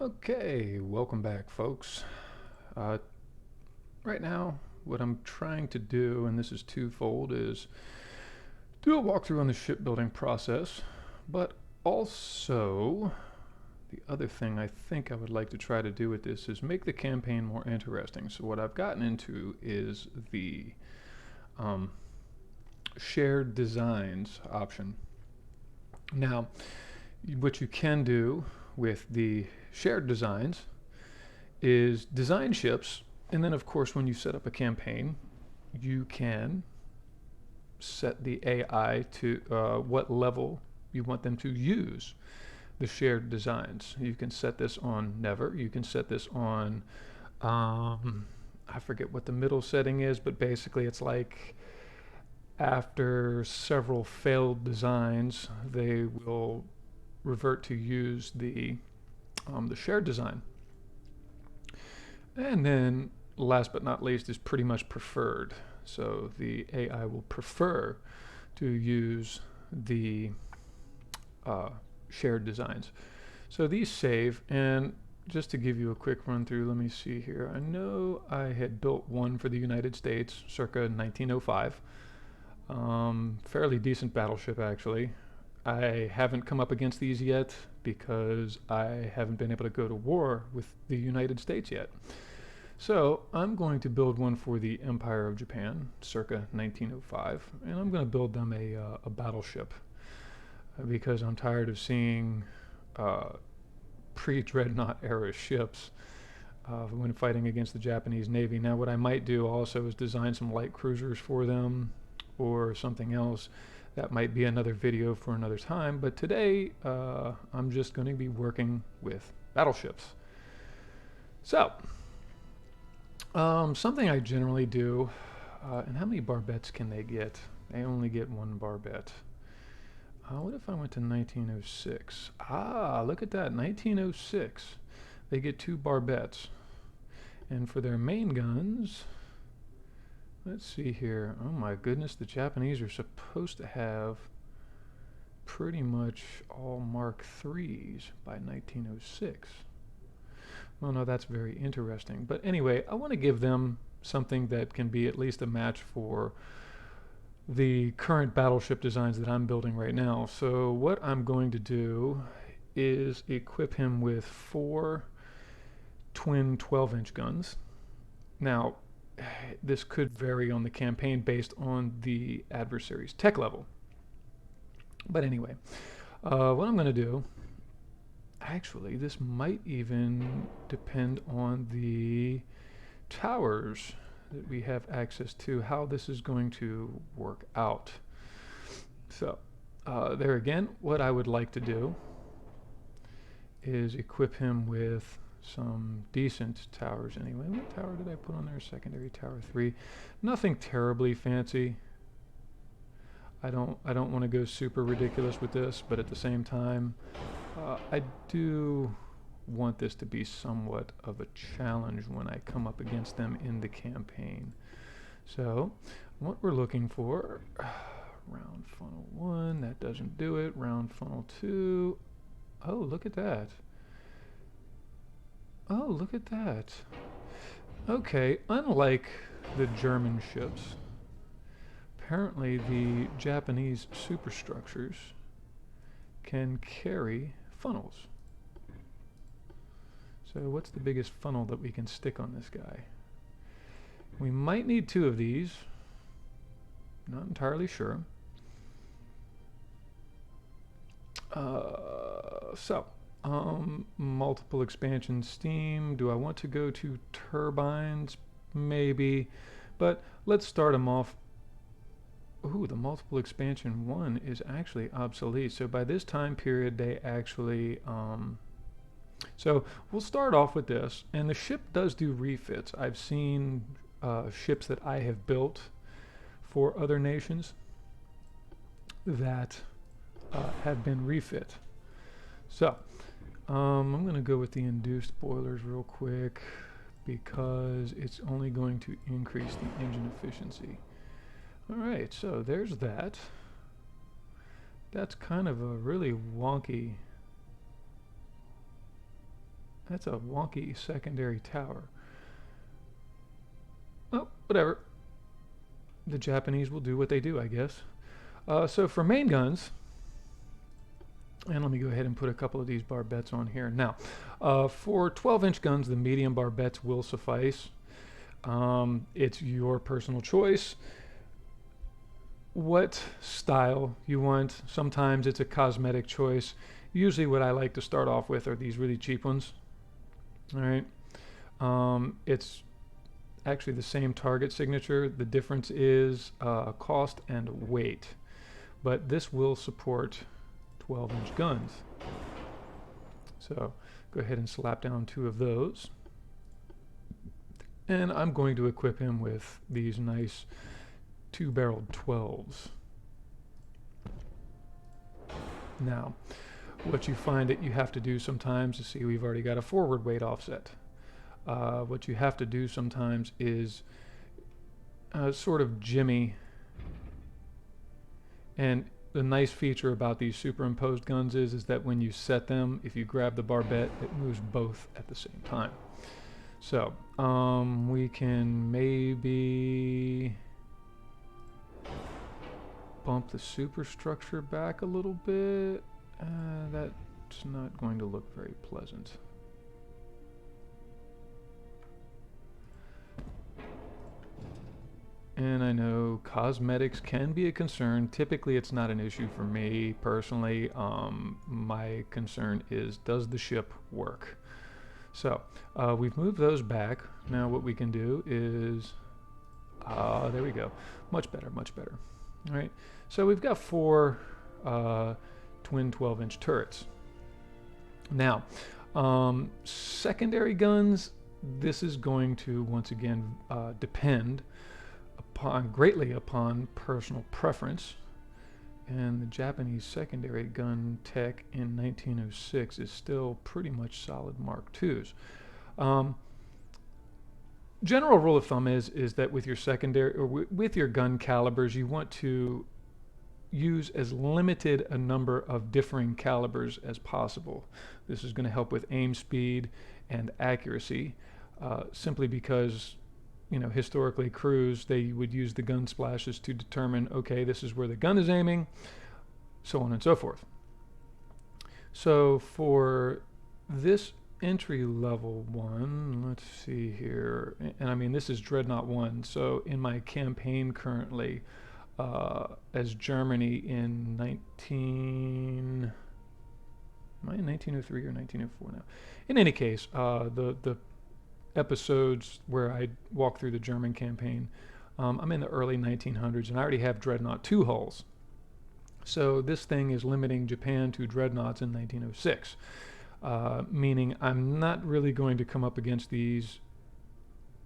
Okay, welcome back, folks. Uh, right now, what I'm trying to do, and this is twofold, is do a walkthrough on the shipbuilding process, but also the other thing I think I would like to try to do with this is make the campaign more interesting. So what I've gotten into is the um, shared designs option. Now, what you can do with the shared designs is design ships, and then of course when you set up a campaign, you can set the AI to what level you want them to use the shared designs. You can set this on never. You can set this on I forget what the middle setting is, but basically it's like after several failed designs, they will revert to use the shared design. And then last but not least is pretty much preferred. So the AI will prefer to use the uh, shared designs. So these save, and just to give you a quick run through, let me see here. I know I had built one for the United States circa 1905. Fairly decent battleship, actually. I haven't come up against these yet because I haven't been able to go to war with the United States yet. So I'm going to build one for the Empire of Japan, circa 1905, and I'm going to build them a battleship because I'm tired of seeing uh, pre-Dreadnought-era ships when fighting against the Japanese Navy. Now what I might do also is design some light cruisers for them or something else. That might be another video for another time, but today I'm just going to be working with battleships. So, something I generally do, and how many barbettes can they get? They only get one barbette. What if I went to 1906? Ah, look at that, 1906. They get two barbettes. And for their main guns, let's see here. Oh my goodness, the Japanese are supposed to have pretty much all Mark IIIs by 1906. Well, no, that's very interesting. But anyway, I want to give them something that can be at least a match for the current battleship designs that I'm building right now. So what I'm going to do is equip him with 4 twin 12-inch guns. Now, this could vary on the campaign based on the adversary's tech level. But anyway, what I'm going to do, actually, this might even depend on the towers that we have access to, how this is going to work out. So, there again, what I would like to do is equip him with some decent towers anyway. What tower did I put on there? Secondary tower 3. Nothing terribly fancy. I don't want to go super ridiculous with this, but at the same time, I do want this to be somewhat of a challenge when I come up against them in the campaign. So, what we're looking for, round funnel 1, that doesn't do it. Round funnel 2, oh, look at that. Oh, look at that. Okay, unlike the German ships, apparently the Japanese superstructures can carry funnels. So what's the biggest funnel that we can stick on this guy? We might need 2 of these. Not entirely sure. Multiple expansion steam. Do I want to go to turbines? Maybe. But let's start them off. Ooh, the multiple expansion 1 is actually obsolete. So by this time period, they actually... so we'll start off with this. And the ship does do refits. I've seen ships that I have built for other nations that have been refit. So, I'm going to go with the induced boilers real quick because it's only going to increase the engine efficiency. Alright, so there's that. That's kind of a really wonky That's a wonky secondary tower. Oh, whatever. The Japanese will do what they do, I guess. So for main guns, and let me go ahead and put a couple of these barbettes on here. Now, for 12-inch guns, the medium barbettes will suffice. It's your personal choice what style you want. Sometimes it's a cosmetic choice. Usually what I like to start off with are these really cheap ones. All right. It's actually the same target signature. The difference is cost and weight. But this will support 12-inch guns. So go ahead and slap down 2 of those. And I'm going to equip him with these nice 2-barreled 12s. Now, what you find that you have to do sometimes, you see we've already got a forward weight offset. What you have to do sometimes is sort of jimmy. And the nice feature about these superimposed guns is that when you set them, if you grab the barbette, it moves both at the same time. So we can maybe bump the superstructure back a little bit. That's not going to look very pleasant. And I know cosmetics can be a concern. Typically it's not an issue for me personally. My concern is, does the ship work? So we've moved those back. Now what we can do is, there we go. Much better, much better. All right, so we've got 4 twin 12-inch turrets. Now, secondary guns, this is going to once again depend greatly upon personal preference. And the Japanese secondary gun tech in 1906 is still pretty much solid Mark IIs. General rule of thumb is that with your secondary or with your gun calibers, you want to use as limited a number of differing calibers as possible. This is going to help with aim speed and accuracy, simply because, you know, historically crews, they would use the gun splashes to determine, okay, this is where the gun is aiming, so on and so forth. So for this entry level one, let's see here, and I mean this is Dreadnought 1, so in my campaign currently as Germany in 1903 or 1904 now? In any case, the episodes where I walk through the German campaign, I'm in the early 1900s, and I already have Dreadnought 2 hulls. So this thing is limiting Japan to Dreadnoughts in 1906, meaning I'm not really going to come up against these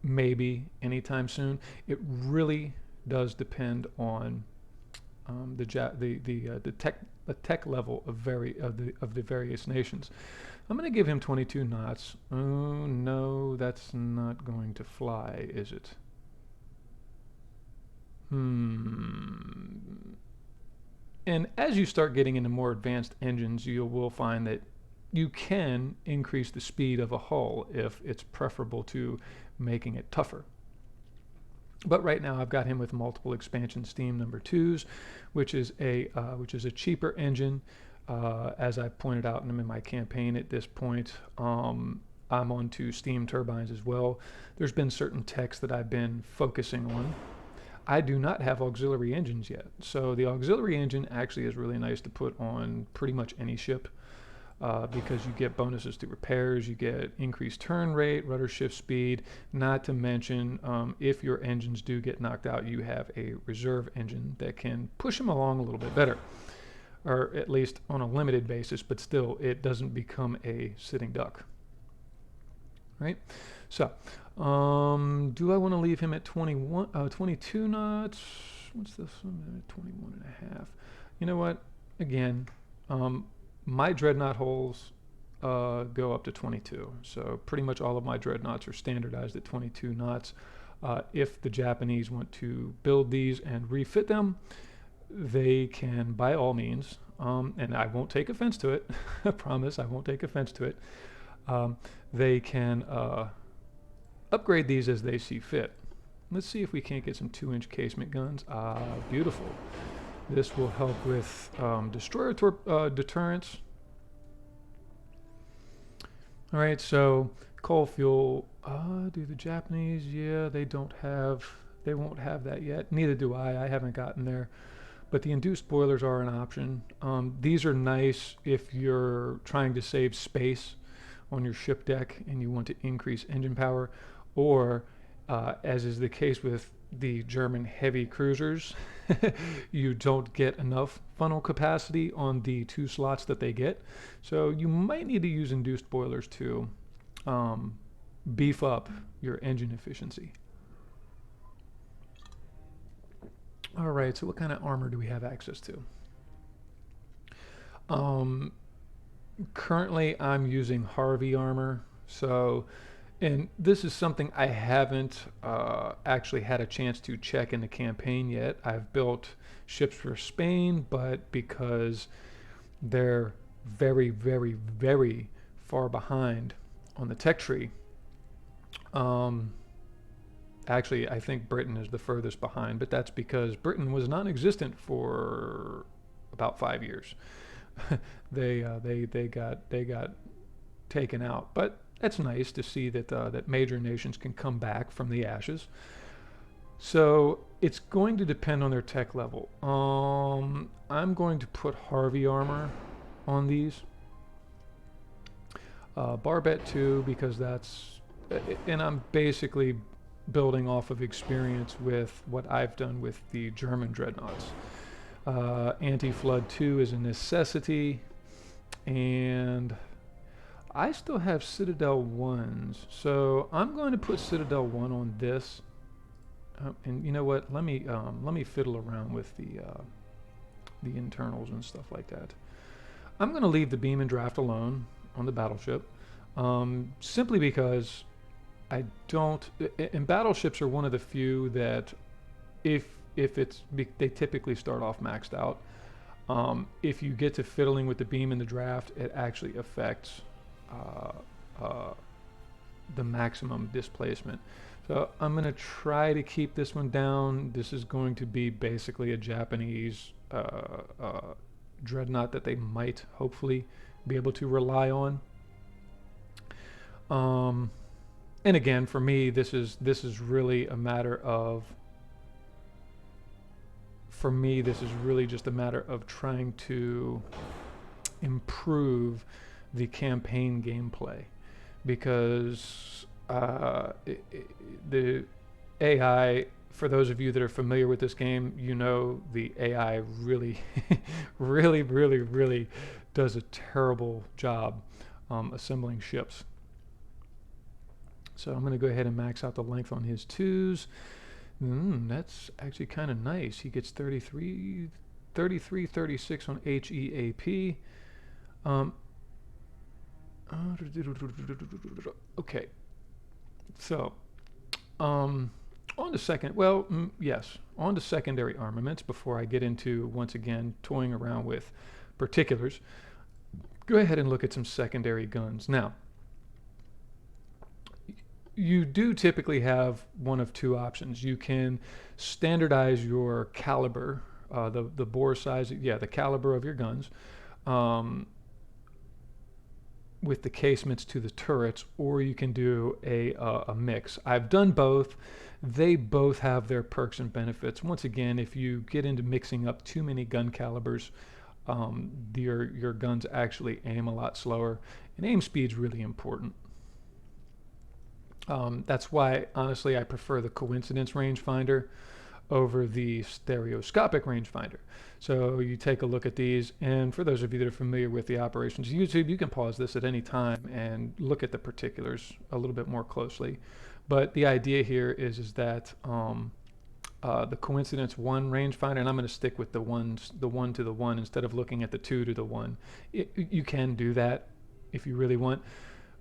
maybe anytime soon. It really does depend on the tech level of the various nations. I'm going to give him 22 knots. Oh no, that's not going to fly, is it? And as you start getting into more advanced engines, you will find that you can increase the speed of a hull if it's preferable to making it tougher. But right now I've got him with multiple expansion steam number 2s, which is a cheaper engine. As I pointed out in my campaign at this point, I'm on to steam turbines as well. There's been certain techs that I've been focusing on. I do not have auxiliary engines yet, so the auxiliary engine actually is really nice to put on pretty much any ship, because you get bonuses to repairs, you get increased turn rate, rudder shift speed, not to mention if your engines do get knocked out, you have a reserve engine that can push them along a little bit better, or at least on a limited basis, but still it doesn't become a sitting duck. Right? So, do I want to leave him at 22 knots? What's this one? 21 and a half. You know what? Again, my Dreadnought hulls go up to 22. So pretty much all of my Dreadnoughts are standardized at 22 knots. If the Japanese want to build these and refit them, they can by all means, and I won't take offense to it. I promise I won't take offense to it. um, they can upgrade these as they see fit. Let's see if we can't get some 2-inch casement guns. Beautiful. This will help with destroyer deterrence. All right, so coal fuel. Do the Japanese? Yeah, they won't have that yet. Neither do I. I haven't gotten there. But the induced boilers are an option. These are nice if you're trying to save space on your ship deck and you want to increase engine power, or as is the case with the German heavy cruisers, you don't get enough funnel capacity on the 2 slots that they get. So you might need to use induced boilers to beef up your engine efficiency. All right, so what kind of armor do we have access to? Currently, I'm using Harvey armor. So, and this is something I haven't actually had a chance to check in the campaign yet. I've built ships for Spain, but because they're very, very, very far behind on the tech tree, actually, I think Britain is the furthest behind, but that's because Britain was non-existent for about 5 years. they got taken out, but it's nice to see that that major nations can come back from the ashes. So it's going to depend on their tech level. I'm going to put Harvey armor on these. Barbette 2 because that's, and I'm basically building off of experience with what I've done with the German dreadnoughts. Anti-flood 2 is a necessity, and I still have Citadel 1s, so I'm going to put Citadel 1 on this. And you know what? Let me fiddle around with the internals and stuff like that. I'm going to leave the beam and draft alone on the battleship, simply because I don't. And battleships are one of the few that, if they typically start off maxed out. If you get to fiddling with the beam and the draft, it actually affects the maximum displacement. So I'm going to try to keep this one down. This is going to be basically a Japanese dreadnought that they might hopefully be able to rely on. And again, for me, this is really a matter of. For me, this is really just a matter of trying to improve the campaign gameplay, because the AI, for those of you that are familiar with this game, you know the AI really, really does a terrible job assembling ships. So I'm going to go ahead and max out the length on his 2s. That's actually kind of nice. He gets 33, 36 on HEAP. Okay. So, on to on to secondary armaments before I get into, once again, toying around with particulars. Go ahead and look at some secondary guns. Now, you do typically have one of 2 options. You can standardize your caliber, the bore size, the caliber of your guns, with the casements to the turrets, or you can do a mix. I've done both. They both have their perks and benefits. Once again, if you get into mixing up too many gun calibers, your guns actually aim a lot slower, and aim speed's really important. That's why, honestly, I prefer the coincidence rangefinder over the stereoscopic rangefinder. So you take a look at these, and for those of you that are familiar with the operations YouTube, you can pause this at any time and look at the particulars a little bit more closely. But the idea here is that the coincidence 1 rangefinder, and I'm going to stick with the 1 to the 1 instead of looking at the 2 to the 1. You can do that if you really want.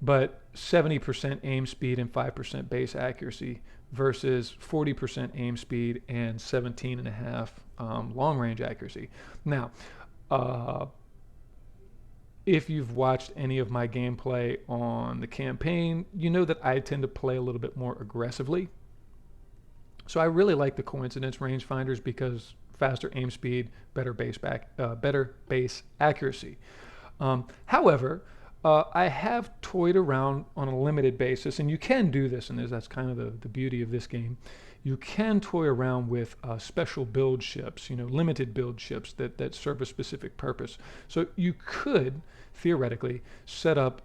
But 70% aim speed and 5% base accuracy versus 40% aim speed and 17.5 long range accuracy. Now, If you've watched any of my gameplay on the campaign, you know that I tend to play a little bit more aggressively. So I really like the coincidence rangefinders because faster aim speed, better base accuracy. However, I have toyed around on a limited basis, and you can do this, and that's kind of the beauty of this game. You can toy around with special build ships, limited build ships that serve a specific purpose. So you could theoretically set up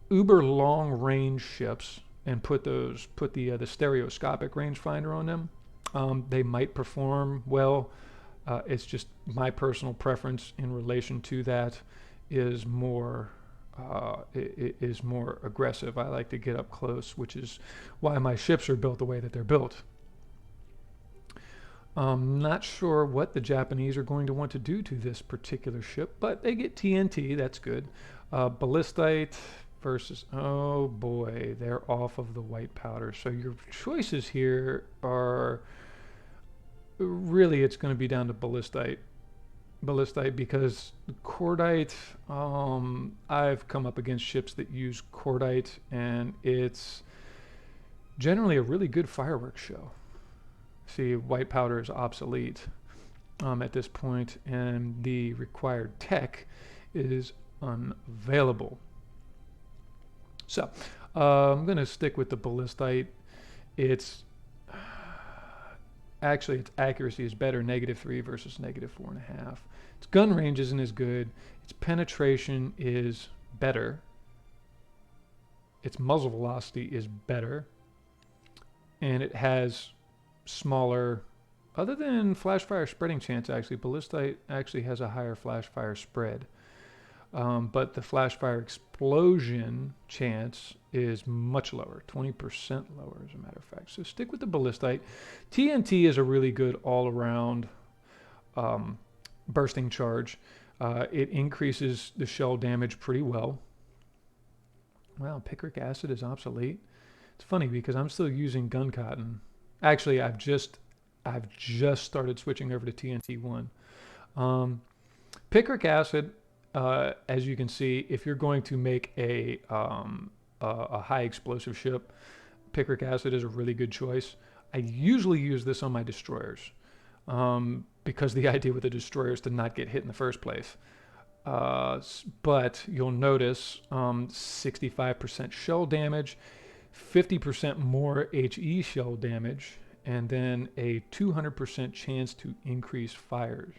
uber long range ships and put the stereoscopic rangefinder on them. They might perform well. It's just my personal preference in relation to that is more more aggressive. I like to get up close, which is why my ships are built the way that they're built. I'm not sure what the Japanese are going to want to do to this particular ship, but they get TNT. That's good. Ballistite versus, oh boy, they're off of the white powder. So your choices here are really, it's going to be down to ballistite because cordite, I've come up against ships that use cordite, and it's generally a really good fireworks show. See, white powder is obsolete at this point, and the required tech is unavailable. So I'm going to stick with the ballistite. Its accuracy is better, -3 versus -4.5. Its gun range isn't as good. Its penetration is better. Its muzzle velocity is better. And it has smaller, other than flash fire spreading chance, actually, ballistite actually has a higher flash fire spread. But the flash fire explosion chance is much lower, 20% lower as a matter of fact. So stick with the ballistite. TNT is a really good all-around bursting charge. It increases the shell damage pretty well. Wow, picric acid is obsolete. It's funny because I'm still using gun cotton. Actually, I've just started switching over to TNT1. Picric acid, as you can see, if you're going to make a high explosive ship, picric acid is a really good choice. I usually use this on my destroyers because the idea with the destroyer is to not get hit in the first place. But you'll notice 65% shell damage, 50% more HE shell damage, and then a 200% chance to increase fires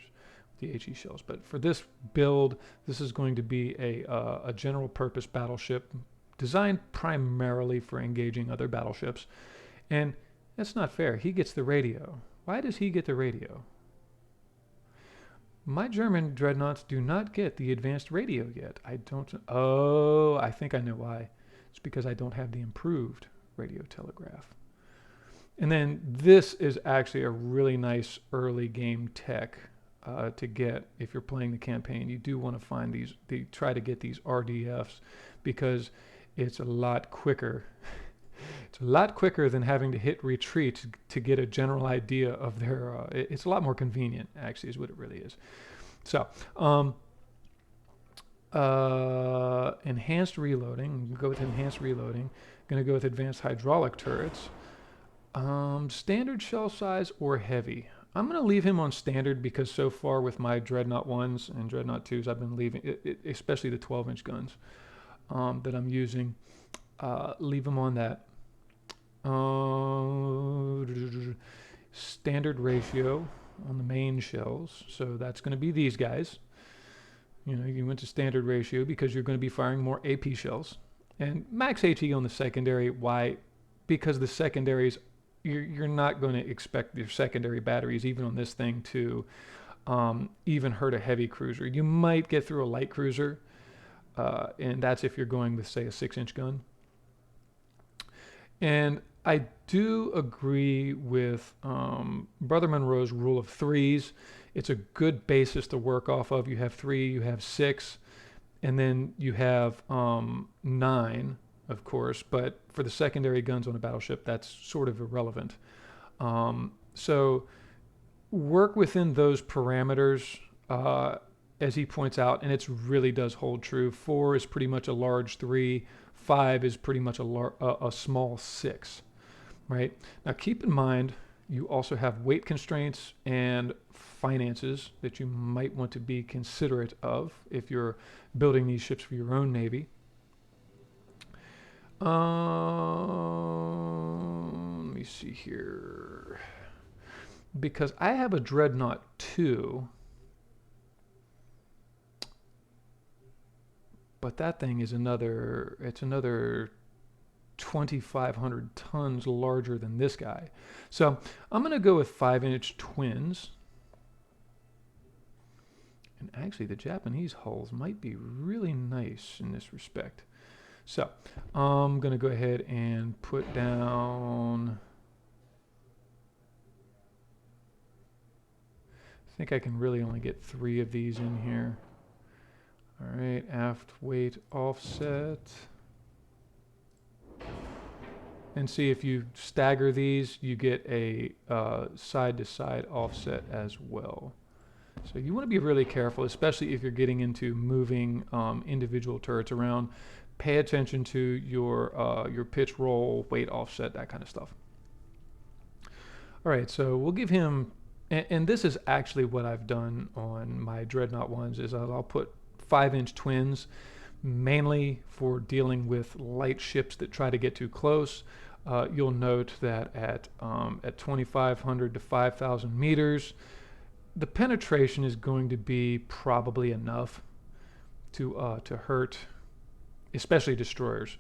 with the HE shells. But for this build, this is going to be a general purpose battleship designed primarily for engaging other battleships. And that's not fair. He gets the radio. Why does he get the radio? My German dreadnoughts do not get the advanced radio yet. I think I know why. It's because I don't have the improved radio telegraph. And then this is actually a really nice early game tech to get if you're playing the campaign. You do want to find try to get these RDFs because it's a lot quicker. It's a lot quicker than having to hit retreat to get a general idea of their, it's a lot more convenient actually is what it really is. So, enhanced reloading, go with enhanced reloading. Going to go with advanced hydraulic turrets. Standard shell size or heavy. I'm going to leave him on standard because so far with my Dreadnought 1s and Dreadnought 2s, I've been leaving, especially the 12-inch guns that I'm using, leave him on that. Standard ratio on the main shells. So that's going to be these guys. You went to standard ratio because you're going to be firing more AP shells. And max HE on the secondary. Why? Because the secondaries, you're not going to expect your secondary batteries, even on this thing, to even hurt a heavy cruiser. You might get through a light cruiser, and that's if you're going with, say, a 6-inch gun. And I do agree with Brother Monroe's rule of threes. It's a good basis to work off of. You have 3, you have 6, and then you have 9, of course. But for the secondary guns on a battleship, that's sort of irrelevant. So work within those parameters. as he points out, and it really does hold true. 4 is pretty much a large 3. 5 is pretty much a small 6, right? Now keep in mind, you also have weight constraints and finances that you might want to be considerate of if you're building these ships for your own navy. Let me see here. Because I have a Dreadnought 2, but that thing is another 2,500 tons larger than this guy. So I'm going to go with 5-inch twins. And actually the Japanese hulls might be really nice in this respect. So I'm going to go ahead and put down, I think I can really only get 3 of these in here. All right, aft weight offset. And see, if you stagger these, you get a side-to-side offset as well. So you want to be really careful, especially if you're getting into moving individual turrets around. Pay attention to your pitch roll, weight offset, that kind of stuff. All right, so we'll give him, and this is actually what I've done on my Dreadnought ones, is I'll put 5-inch twins, mainly for dealing with light ships that try to get too close. You'll note that at 2,500 to 5,000 meters, the penetration is going to be probably enough to hurt, especially destroyers.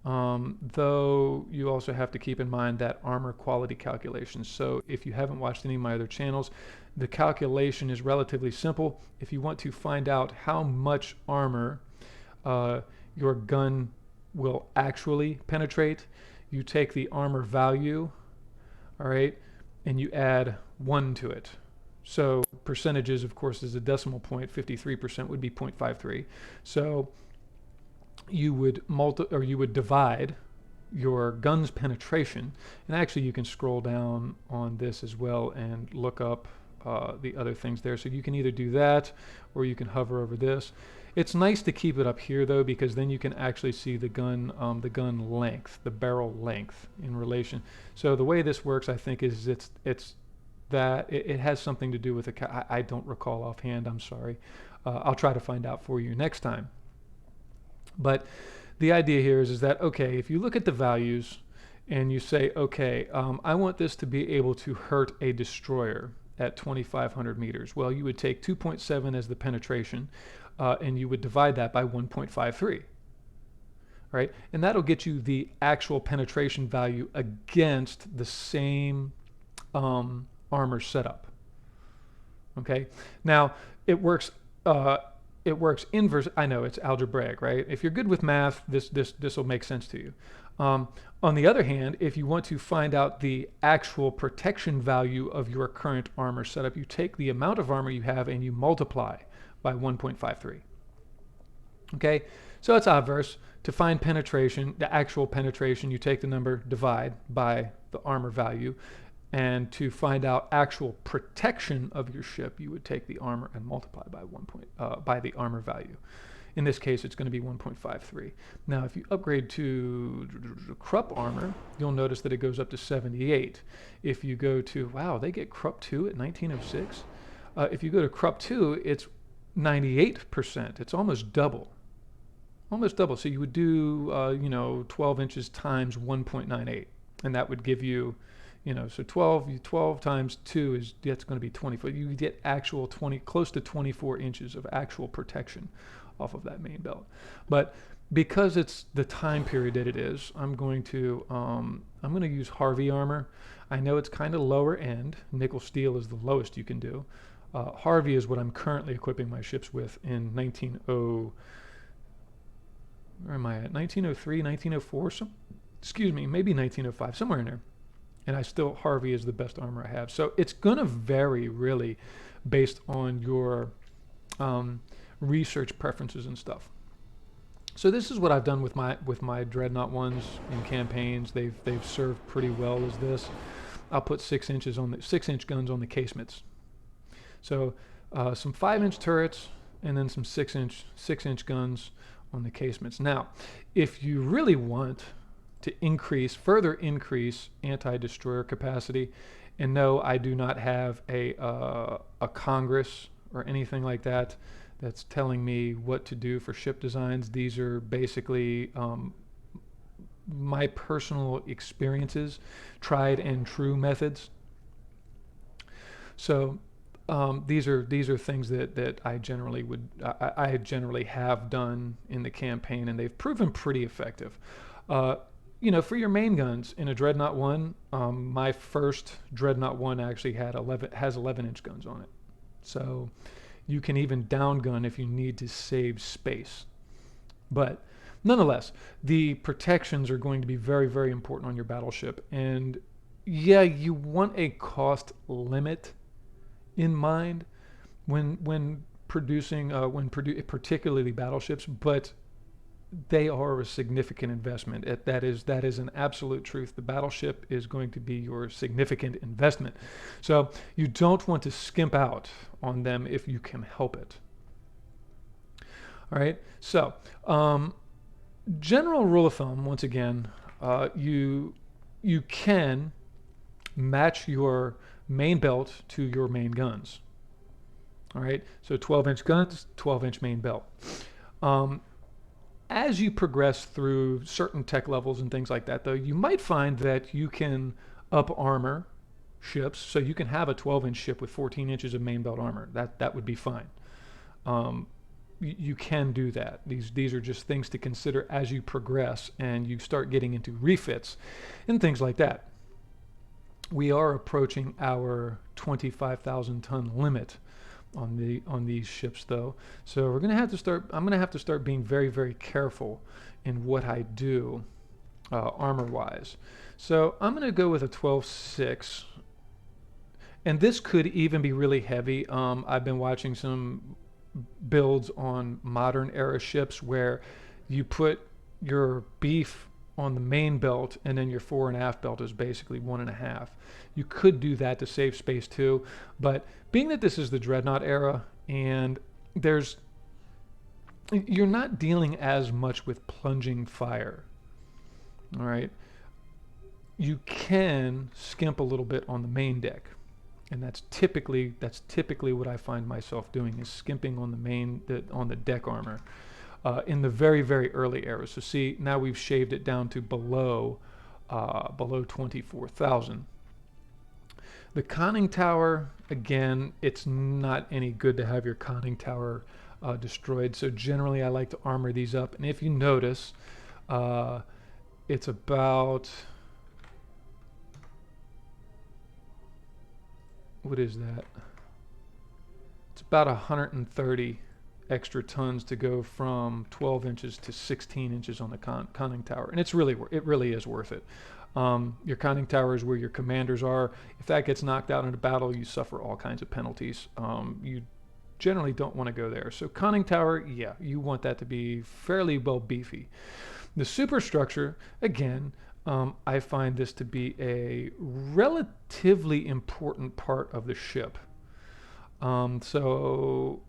Though you also have to keep in mind that armor quality calculations. So if you haven't watched any of my other channels, the calculation is relatively simple. If you want to find out how much armor your gun will actually penetrate, you take the armor value, all right, and you add 1 to it. So percentages, of course, is a decimal point. 53% would be 0.53. So you would divide your gun's penetration, and actually you can scroll down on this as well and look up the other things there. So you can either do that or you can hover over this. It's nice to keep it up here though, because then you can actually see the gun length, the barrel length in relation. So the way this works, I think, is it has something to do with I don't recall offhand, I'm sorry. I'll try to find out for you next time. But the idea here is that, okay, if you look at the values and you say, okay, I want this to be able to hurt a destroyer at 2,500 meters. Well, you would take 2.7 as the penetration, and you would divide that by 1.53, right? And that'll get you the actual penetration value against the same armor setup. Okay, now it works inverse. I know it's algebraic, right? If you're good with math, this will make sense to you. On the other hand, if you want to find out the actual protection value of your current armor setup, you take the amount of armor you have and you multiply by 1.53. Okay, so it's obverse. To find penetration, the actual penetration, you take the number, divide by the armor value. And to find out actual protection of your ship, you would take the armor and multiply by the armor value. In this case, it's going to be 1.53. Now, if you upgrade to Krupp armor, you'll notice that it goes up to 78. If you go to, wow, they get Krupp 2 at 1906. If you go to Krupp 2, it's 98%. It's almost double. Almost double. So you would do, 12 inches times 1.98, and that would give you, so 12 times 2 that's going to be 24. You get actual close to 24 inches of actual protection off of that main belt. But because it's the time period that it is, I'm going to use Harvey armor. I know it's kind of lower end. Nickel steel is the lowest you can do. Harvey is what I'm currently equipping my ships with in 1903, 1904, maybe 1905, somewhere in there. And Harvey is the best armor I have. So it's going to vary really based on your research preferences and stuff. So this is what I've done with my Dreadnought ones in campaigns. They've served pretty well as this. I'll put 6-inch guns on the casemates. So some 5-inch turrets, and then some 6-inch guns on the casements. Now, if you really want to further increase anti-destroyer capacity, and no, I do not have a Congress or anything like that that's telling me what to do for ship designs. These are basically my personal experiences, tried and true methods. So these are things that I generally have done in the campaign, and they've proven pretty effective. For your main guns in a Dreadnought 1, my first Dreadnought 1 actually has 11-inch guns on it. So you can even downgun if you need to save space. But nonetheless, the protections are going to be very, very important on your battleship. And yeah, you want a cost limit in mind when producing, particularly battleships, but they are a significant investment. That is an absolute truth. The battleship is going to be your significant investment. So you don't want to skimp out on them if you can help it. All right. So general rule of thumb, once again, you can match your main belt to your main guns. All right. So 12-inch guns, 12-inch main belt. As you progress through certain tech levels and things like that, though, you might find that you can up armor ships, so you can have a 12-inch ship with 14 inches of main belt armor. That would be fine. You can do that. These are just things to consider as you progress and you start getting into refits and things like that. We are approaching our 25,000 ton limit on these ships, though, so I'm gonna have to start being very, very careful in what I do armor wise. So I'm gonna go with a 12.6, and this could even be really heavy. I've been watching some builds on modern era ships where you put your beef on the main belt, and then your fore and aft belt is basically 1.5. You could do that to save space too, but being that this is the Dreadnought era and you're not dealing as much with plunging fire. All right, you can skimp a little bit on the main deck, and that's typically what I find myself doing, is skimping on the deck armor. In the very, very early eras. So see, now we've shaved it down to below 24,000. The conning tower, again, it's not any good to have your conning tower destroyed. So generally I like to armor these up. And if you notice, it's about, what is that? It's about 130 extra tons to go from 12 inches to 16 inches on the conning tower, and it really is worth it. Your conning tower is where your commanders are. If that gets knocked out in a battle, you suffer all kinds of penalties. You generally don't want to go there. So conning tower, yeah, you want that to be fairly well beefy. The superstructure, again, I find this to be a relatively important part of the ship. So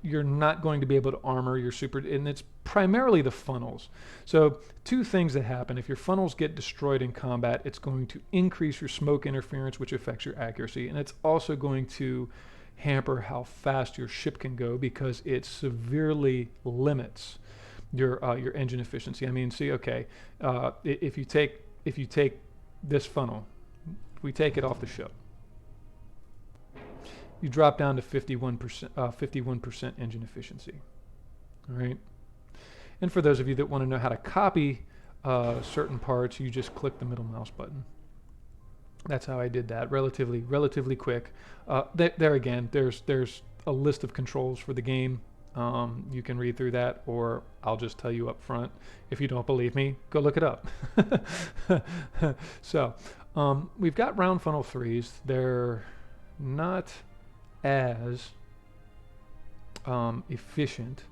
you're not going to be able to armor your super, and it's primarily the funnels. So two things that happen: if your funnels get destroyed in combat, it's going to increase your smoke interference, which affects your accuracy, and it's also going to hamper how fast your ship can go because it severely limits your engine efficiency. I mean, see, okay, if you take this funnel, we take it off the ship, you drop down to 51% engine efficiency. All right. And for those of you that want to know how to copy certain parts, you just click the middle mouse button. That's how I did that. Relatively quick. There again, there's a list of controls for the game. You can read through that, or I'll just tell you up front. If you don't believe me, go look it up. So we've got round funnel 3s. They're not as efficient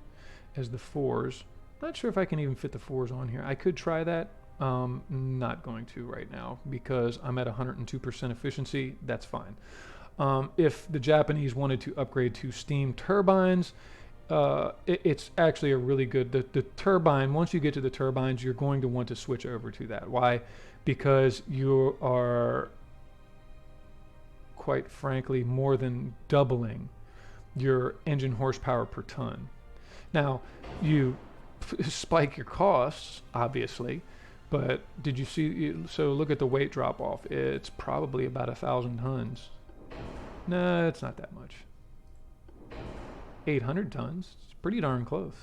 as the 4s. Not sure if I can even fit the 4s on here. I could try that. Not going to right now because I'm at 102% efficiency. That's fine. If the Japanese wanted to upgrade to steam turbines, it's actually a really good, the turbine, once you get to the turbines, you're going to want to switch over to that. Why? Because you are, quite frankly, more than doubling your engine horsepower per ton. Now, you spike your costs, obviously, but did you see? So look at the weight drop off. It's probably about 1,000 tons. No, it's not that much. 800 tons. It's pretty darn close.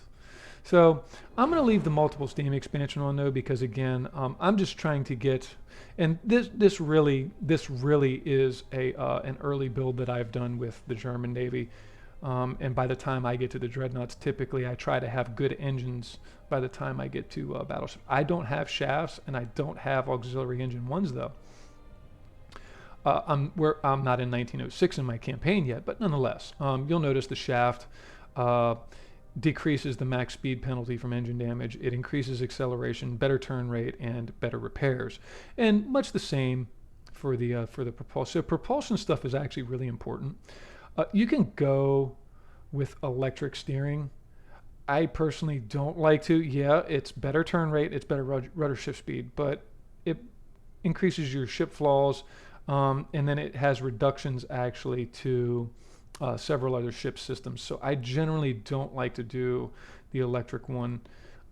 So I'm going to leave the multiple steam expansion on though, because again, I'm just trying to get, and this really is a an early build that I've done with the German Navy. And by the time I get to the Dreadnoughts, typically I try to have good engines by the time I get to Battleship. I don't have shafts and I don't have auxiliary engine ones though. I'm not in 1906 in my campaign yet, but nonetheless, you'll notice the shaft decreases the max speed penalty from engine damage. It increases acceleration, better turn rate, and better repairs. And much the same for the propulsion. So propulsion stuff is actually really important. You can go with electric steering. I personally don't like to. Yeah, it's better turn rate, it's better rudder shift speed, but it increases your ship flaws, and then it has reductions actually to several other ship systems. So I generally don't like to do the electric one.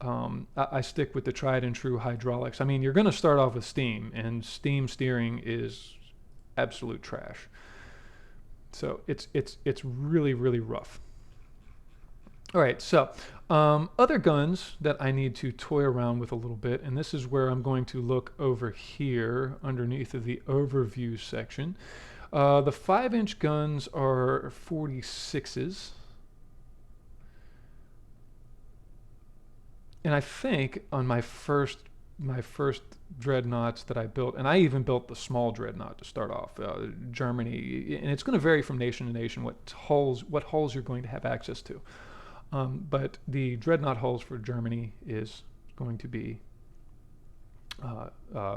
I stick with the tried and true hydraulics. I mean, you're going to start off with steam, and steam steering is absolute trash. So it's really, really rough. All right, so other guns that I need to toy around with a little bit, and this is where I'm going to look over here underneath of the overview section. The 5-inch guns are 46s. And I think on my first dreadnoughts that I built, and I even built the small dreadnought to start off, Germany, and it's going to vary from nation to nation what hulls you're going to have access to. But the dreadnought hulls for Germany is going to be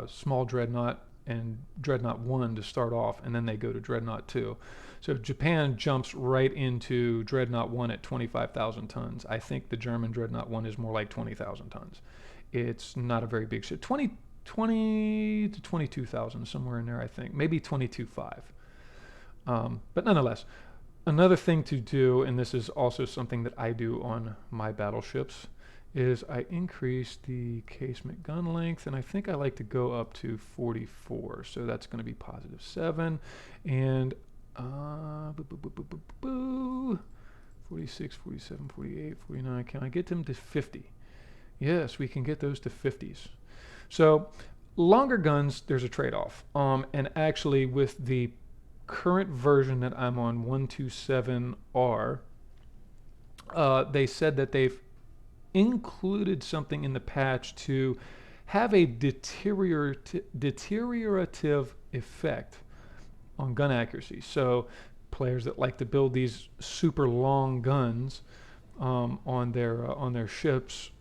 small dreadnought and Dreadnought 1 to start off, and then they go to Dreadnought 2. So Japan jumps right into Dreadnought 1 at 25,000 tons. I think the German Dreadnought 1 is more like 20,000 tons. It's not a very big ship. 20 to 22,000, somewhere in there, I think. Maybe 22.5. But nonetheless, another thing to do, and this is also something that I do on my battleships, is I increase the casement gun length, and I think I like to go up to 44. So that's going to be +7. And 46, 47, 48, 49. Can I get them to 50? Yes, we can get those to 50s. So longer guns, there's a trade-off. And actually with the current version that I'm on, 127R, they said that they've included something in the patch to have a deteriorative effect on gun accuracy. So players that like to build these super long guns on their ships,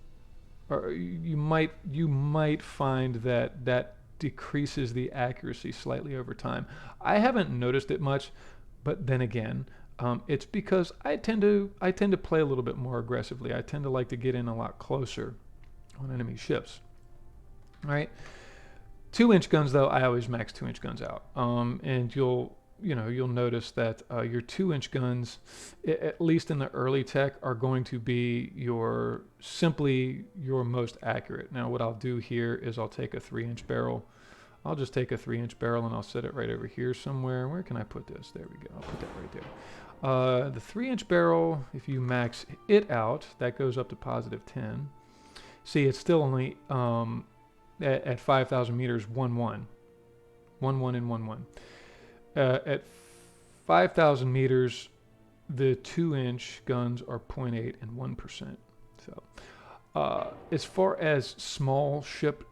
you might find that decreases the accuracy slightly over time. I haven't noticed it much, but then again, it's because I tend to play a little bit more aggressively. I tend to like to get in a lot closer on enemy ships. All right, 2-inch guns though, I always max 2-inch guns out, and you'll notice that your 2-inch guns, at least in the early tech, are going to be simply your most accurate. Now what I'll do here is I'll take a 3-inch barrel. I'll just take a 3-inch barrel and I'll set it right over here somewhere. Where can I put this? There we go. I'll put that right there. The 3-inch barrel, if you max it out, that goes up to +10. See, it's still only at 5,000 meters, 1-1. 1-1 and 1-1. At 5,000 meters, the 2-inch guns are 0.8 and 1%. So, as far as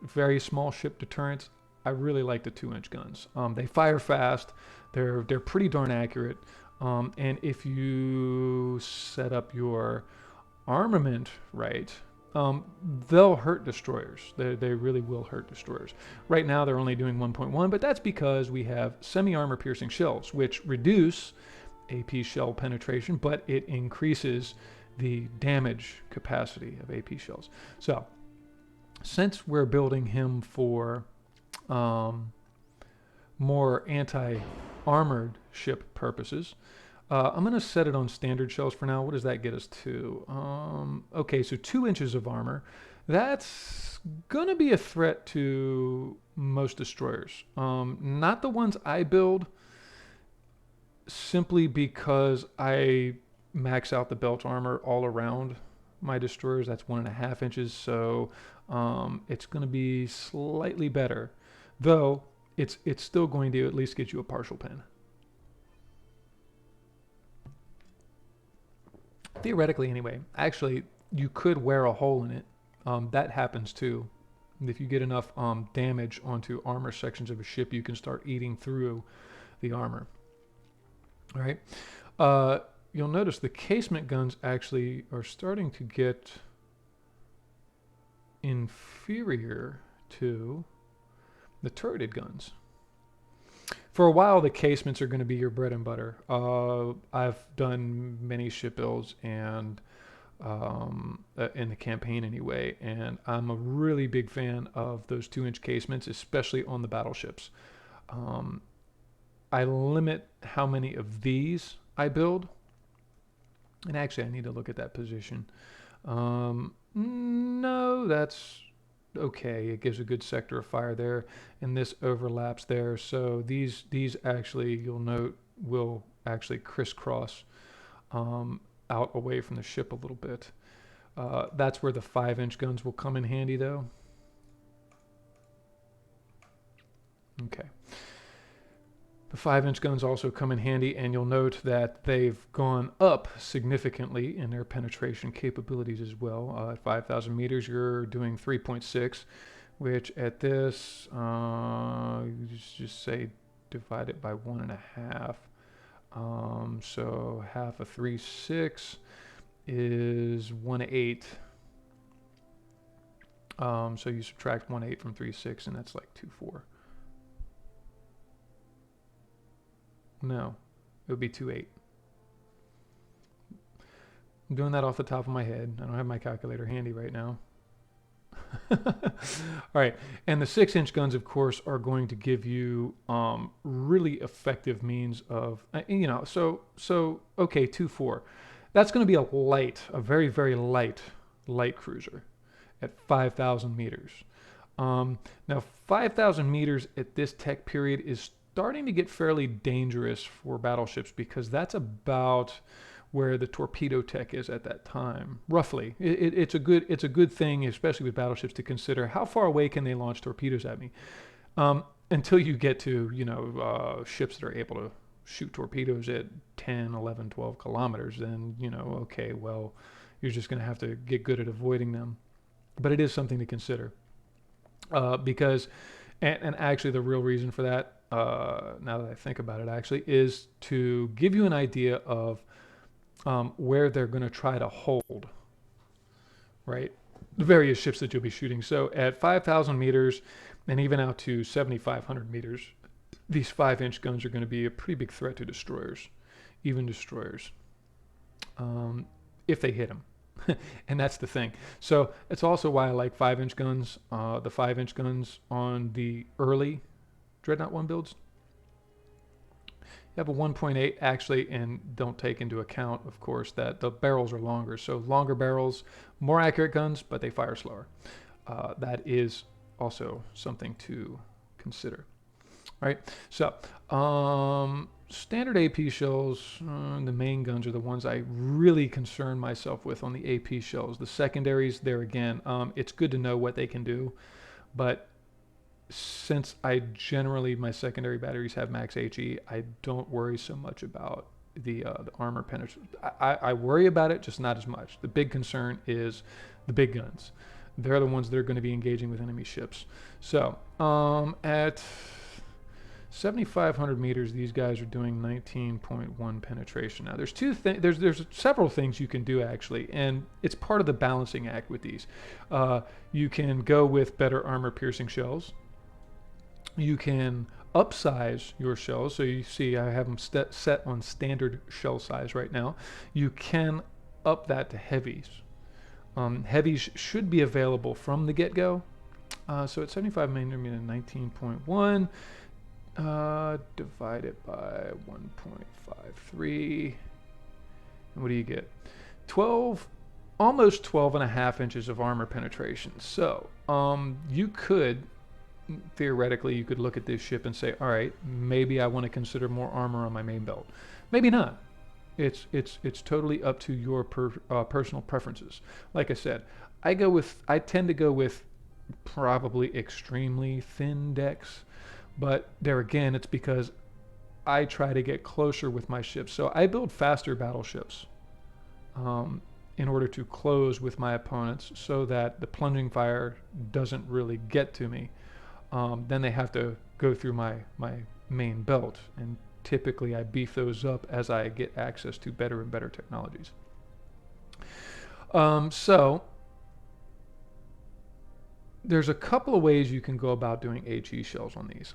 very small ship deterrents, I really like the 2-inch guns. They fire fast. They're pretty darn accurate. And if you set up your armament right, they'll hurt destroyers. They really will hurt destroyers. Right now they're only doing 1.1, but that's because we have semi-armor piercing shells, which reduce AP shell penetration, but it increases the damage capacity of AP shells. So since we're building him for more anti-armored ship purposes, I'm going to set it on standard shells for now. What does that get us to? Okay, so 2 inches of armor. That's going to be a threat to most destroyers. Not the ones I build, simply because I max out the belt armor all around my destroyers. That's 1.5 inches, so it's going to be slightly better, though it's still going to at least get you a partial pen. Theoretically, anyway. Actually, you could wear a hole in it. That happens too. If you get enough damage onto armor sections of a ship, you can start eating through the armor. All right. You'll notice the casement guns actually are starting to get inferior to the turreted guns. For a while, the casements are going to be your bread and butter. I've done many ship builds and in the campaign anyway, and I'm a really big fan of those 2-inch casements, especially on the battleships. I limit how many of these I build, and actually I need to look at that position. No, that's okay. It gives a good sector of fire there, and this overlaps there. So these actually, you'll note, will actually crisscross out away from the ship a little bit. That's where the 5-inch guns will come in handy, though. Okay. The 5-inch guns also come in handy, and you'll note that they've gone up significantly in their penetration capabilities as well. At 5,000 meters, you're doing 3.6, which at this, you just say divide it by 1.5. So half of 3.6 is 1.8. So you subtract 1.8 from 3.6, and that's like 2.4. No, it would be 2.8. I'm doing that off the top of my head. I don't have my calculator handy right now. All right, and the 6-inch guns, of course, are going to give you really effective means of, so okay, 2.4. That's going to be a very, very light cruiser at 5,000 meters. Now, 5,000 meters at this tech period is starting to get fairly dangerous for battleships, because that's about where the torpedo tech is at that time, roughly. It's a good thing, especially with battleships, to consider how far away can they launch torpedoes at me, until you get to ships that are able to shoot torpedoes at 10, 11, 12 kilometers. Then okay, well, you're just going to have to get good at avoiding them. But it is something to consider, because and actually the real reason for that, now that I think about it, actually, is to give you an idea of where they're going to try to hold, right? The various ships that you'll be shooting. So at 5,000 meters and even out to 7,500 meters, these 5-inch guns are going to be a pretty big threat to destroyers, even destroyers, if they hit them. And that's the thing. So it's also why I like 5-inch guns. The 5-inch guns on the early Dreadnought 1 builds, you have a 1.8 actually, and don't take into account, of course, that the barrels are longer. So longer barrels, more accurate guns, but they fire slower. That is also something to consider. All right, so standard AP shells, the main guns are the ones I really concern myself with on the AP shells. The secondaries, there again, it's good to know what they can do, but since my secondary batteries have max HE, I don't worry so much about the armor penetration. I worry about it, just not as much. The big concern is the big guns. They're the ones that are going to be engaging with enemy ships. So at 7,500 meters, these guys are doing 19.1 penetration. Now, there's several things you can do actually, and it's part of the balancing act with these. You can go with better armor-piercing shells. You can upsize your shells. So you see, I have them set on standard shell size right now. You can up that to heavies. Heavies should be available from the get-go. So at 75 millimeter, 19.1. Divide it by 1.53, and what do you get? 12, almost 12 and a half inches of armor penetration. So you could, theoretically, you could look at this ship and say, all right, maybe I want to consider more armor on my main belt. Maybe not. It's totally up to your personal preferences. Like I said, I tend to go with probably extremely thin decks. But there again, it's because I try to get closer with my ships. So I build faster battleships in order to close with my opponents so that the plunging fire doesn't really get to me. Then they have to go through my main belt. And typically I beef those up as I get access to better and better technologies. So there's a couple of ways you can go about doing HE shells on these.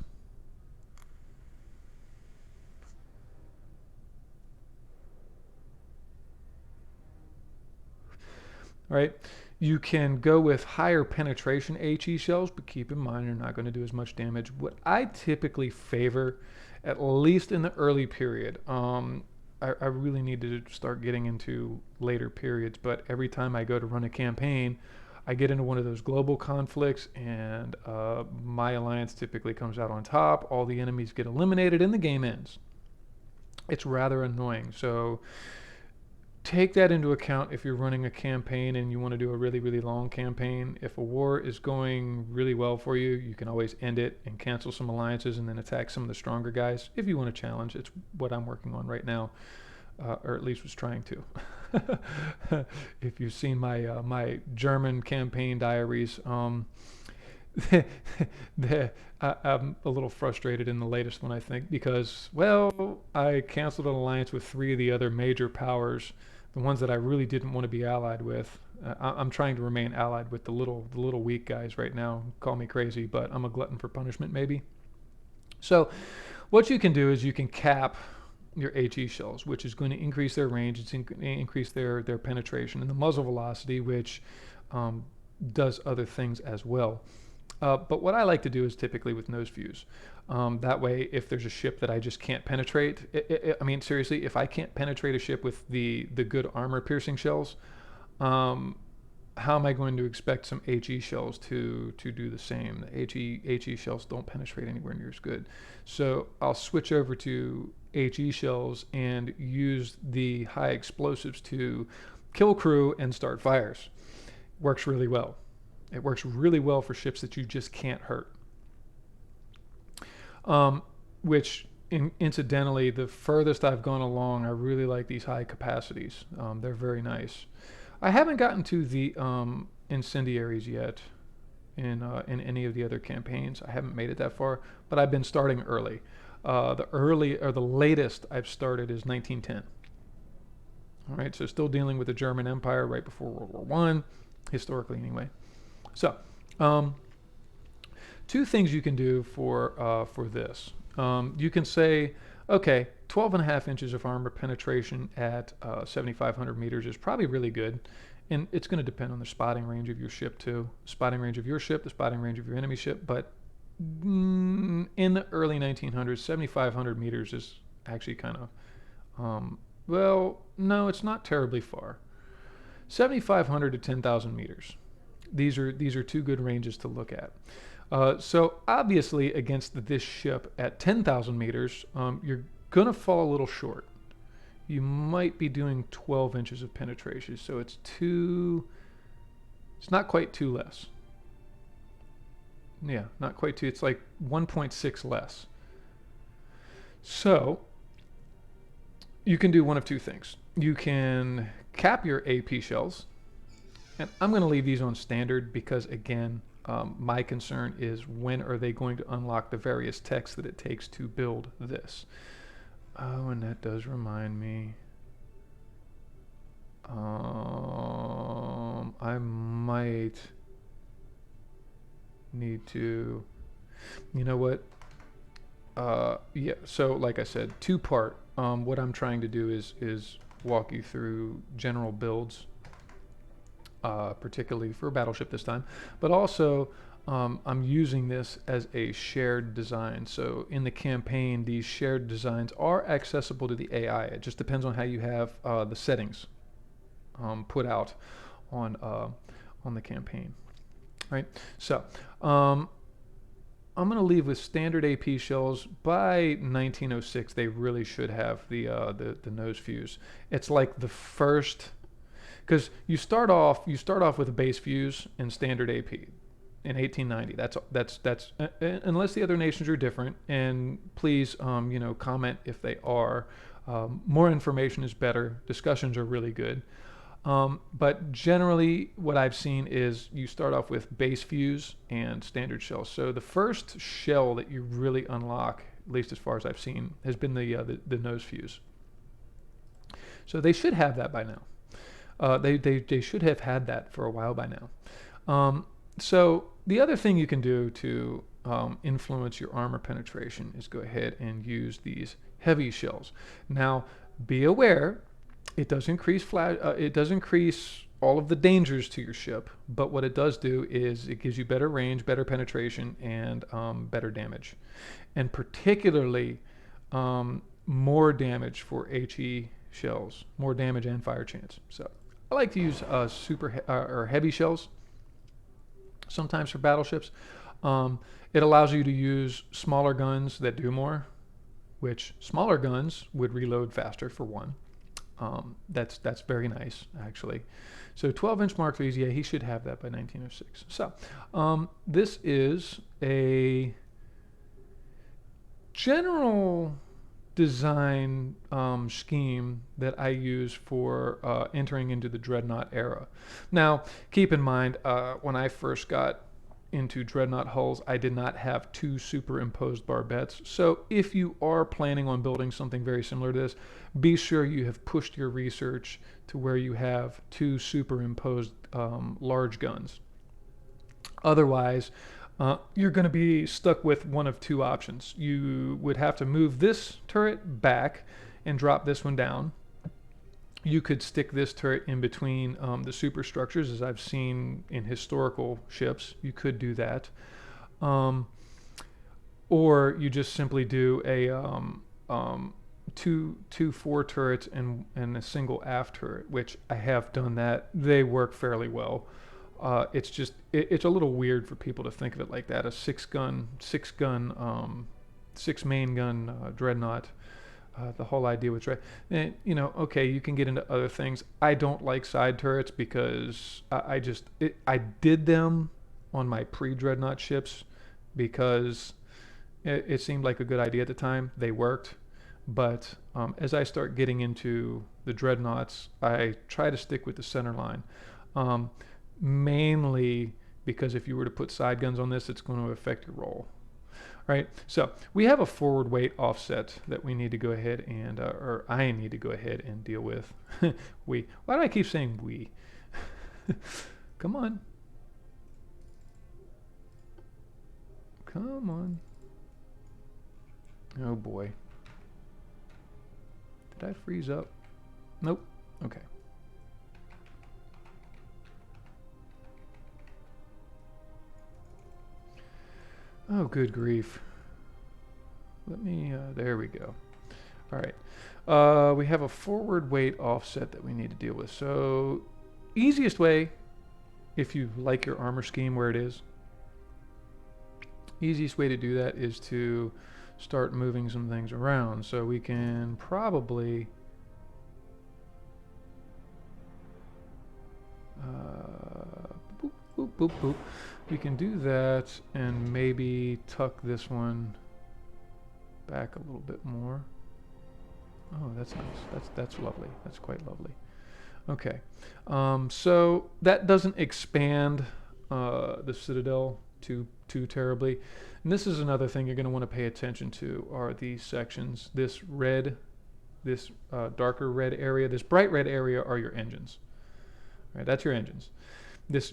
Right? You can go with higher penetration HE shells, but keep in mind you're not going to do as much damage. What I typically favor, at least in the early period, I really need to start getting into later periods, but every time I go to run a campaign, I get into one of those global conflicts, and my alliance typically comes out on top. All the enemies get eliminated, and the game ends. It's rather annoying. So take that into account if you're running a campaign and you want to do a really, really long campaign. If a war is going really well for you, you can always end it and cancel some alliances and then attack some of the stronger guys if you want to challenge. It's what I'm working on right now, or at least was trying to. If you've seen my my German campaign diaries, I'm a little frustrated in the latest one, I think, because, well, I canceled an alliance with 3 of the other major powers, the ones that I really didn't want to be allied with. I'm trying to remain allied with the little weak guys right now. Call me crazy, but I'm a glutton for punishment, maybe. So what you can do is you can cap your HE shells, which is going to increase their range, it's increase their penetration, and the muzzle velocity, which does other things as well. But what I like to do is typically with nose fuse. That way, if there's a ship that I just can't penetrate, I mean, seriously, if I can't penetrate a ship with the good armor-piercing shells, how am I going to expect some HE shells to do the same? The HE shells don't penetrate anywhere near as good. So I'll switch over to HE shells and use the high explosives to kill crew and start fires. Works really well. It works really well for ships that you just can't hurt. Which, incidentally, the furthest I've gone along, I really like these high capacities. They're very nice. I haven't gotten to the incendiaries yet in any of the other campaigns. I haven't made it that far, but I've been starting early. The latest I've started is 1910. All right, so still dealing with the German Empire right before World War I, historically anyway. So, 2 things you can do for this. You can say, okay, 12.5 inches of armor penetration at 7,500 meters is probably really good. And it's going to depend on the spotting range of your ship too. Spotting range of your ship, the spotting range of your enemy ship. But in the early 1900s, 7,500 meters is actually kind of, well, no, it's not terribly far. 7,500 to 10,000 meters. These are 2 good ranges to look at. So obviously against this ship at 10,000 meters, you're going to fall a little short. You might be doing 12 inches of penetration. So it's not quite 2 less. Yeah, not quite 2. It's like 1.6 less. So you can do one of 2 things. You can cap your AP shells. And I'm going to leave these on standard because, again, My concern is, when are they going to unlock the various techs that it takes to build this? Oh, and that does remind me. I might need to, you know what? Yeah, so like I said, two-part. What I'm trying to do is walk you through general builds, particularly for Battleship this time, but also I'm using this as a shared design. So in the campaign, these shared designs are accessible to the AI. It just depends on how you have the settings put out on the campaign, right? So I'm going to leave with standard AP shells. By 1906, they really should have the nose fuse. It's like the first, because you start off with a base fuse and standard AP in 1890. That's unless the other nations are different. And please, comment if they are. More information is better. Discussions are really good. But generally, what I've seen is you start off with base fuse and standard shell. So the first shell that you really unlock, at least as far as I've seen, has been the nose fuse. So they should have that by now. They should have had that for a while by now. So the other thing you can do to influence your armor penetration is go ahead and use these heavy shells. Now, be aware, it does increase all of the dangers to your ship, but what it does do is it gives you better range, better penetration, and better damage, and particularly more damage for HE shells, more damage and fire chance. So I like to use or heavy shells sometimes for battleships. It allows you to use smaller guns that do more, which smaller guns would reload faster for one. That's very nice, actually. So 12-inch Mark IIIs, yeah, he should have that by 1906. So this is a general design scheme that I use for entering into the Dreadnought-Era. Now, keep in mind, when I first got into Dreadnought hulls, I did not have two superimposed barbettes. So if you are planning on building something very similar to this, be sure you have pushed your research to where you have two superimposed large guns. Otherwise, you're going to be stuck with one of two options. You would have to move this turret back and drop this one down. You could stick this turret in between the superstructures, as I've seen in historical ships. You could do that. Or you just simply do a two fore turrets and a single aft turret, which I have done that. They work fairly well. It's just it's a little weird for people to think of it like that. A six main gun dreadnought. The whole idea with and okay, you can get into other things. I don't like side turrets because I did them on my pre-dreadnought ships because it seemed like a good idea at the time. They worked, but as I start getting into the dreadnoughts, I try to stick with the center line, mainly because if you were to put side guns on this, it's going to affect your roll. Right, so we have a forward weight offset that we need to go ahead and, or I need to go ahead and deal with. Why do I keep saying we? Come on. Come on. Oh boy. Did I freeze up? Nope. Okay. Oh, good grief. Let me, there we go. All right. We have a forward weight offset that we need to deal with. So, easiest way, if you like your armor scheme where it is, easiest way to do that is to start moving some things around. So we can probably, boop, boop, boop, boop. We can do that and maybe tuck this one back a little bit more. Oh, that's nice. That's lovely. That's quite lovely. Okay. So that doesn't expand the citadel too terribly. And this is another thing you're going to want to pay attention to are these sections. This red, this darker red area, this bright red area are your engines. Right, that's your engines. This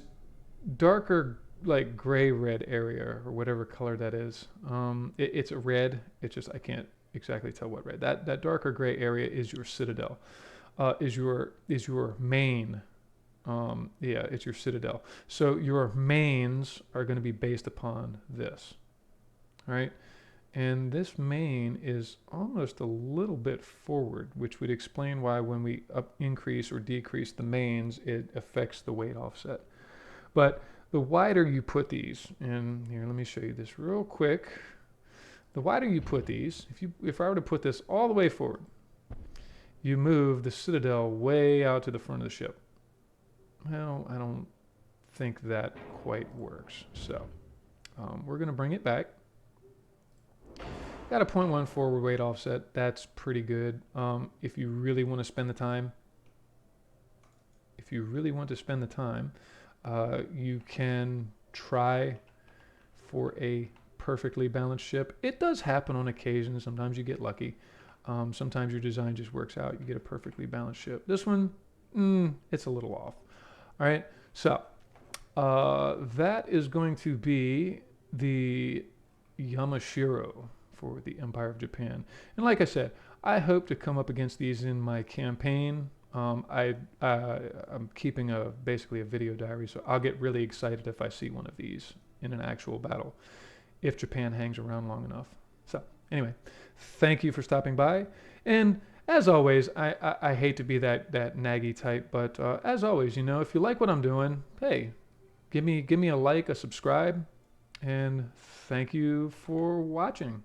darker like gray red area or whatever color that is, it's a red. It's just I can't exactly tell what red. That darker gray area is your citadel. Is your main. Yeah, it's your citadel. So your mains are going to be based upon this, right? And this main is almost a little bit forward, which would explain why when we increase or decrease the mains, it affects the weight offset. But the wider you put these, and here, let me show you this real quick. The wider you put these, if I were to put this all the way forward, you move the citadel way out to the front of the ship. Well, I don't think that quite works. So we're going to bring it back. Got a 0.1 forward weight offset. That's pretty good. If you really want to spend the time, you can try for a perfectly balanced ship. It does happen on occasion. Sometimes you get lucky. Sometimes your design just works out. You get a perfectly balanced ship. This one, it's a little off. All right, so that is going to be the Yamashiro for the Empire of Japan. And like I said, I hope to come up against these in my campaign. I'm keeping basically a video diary, so I'll get really excited if I see one of these in an actual battle, if Japan hangs around long enough. So anyway, thank you for stopping by. And as always, I hate to be that naggy type, but as always, if you like what I'm doing, hey, give me a like, a subscribe, and thank you for watching.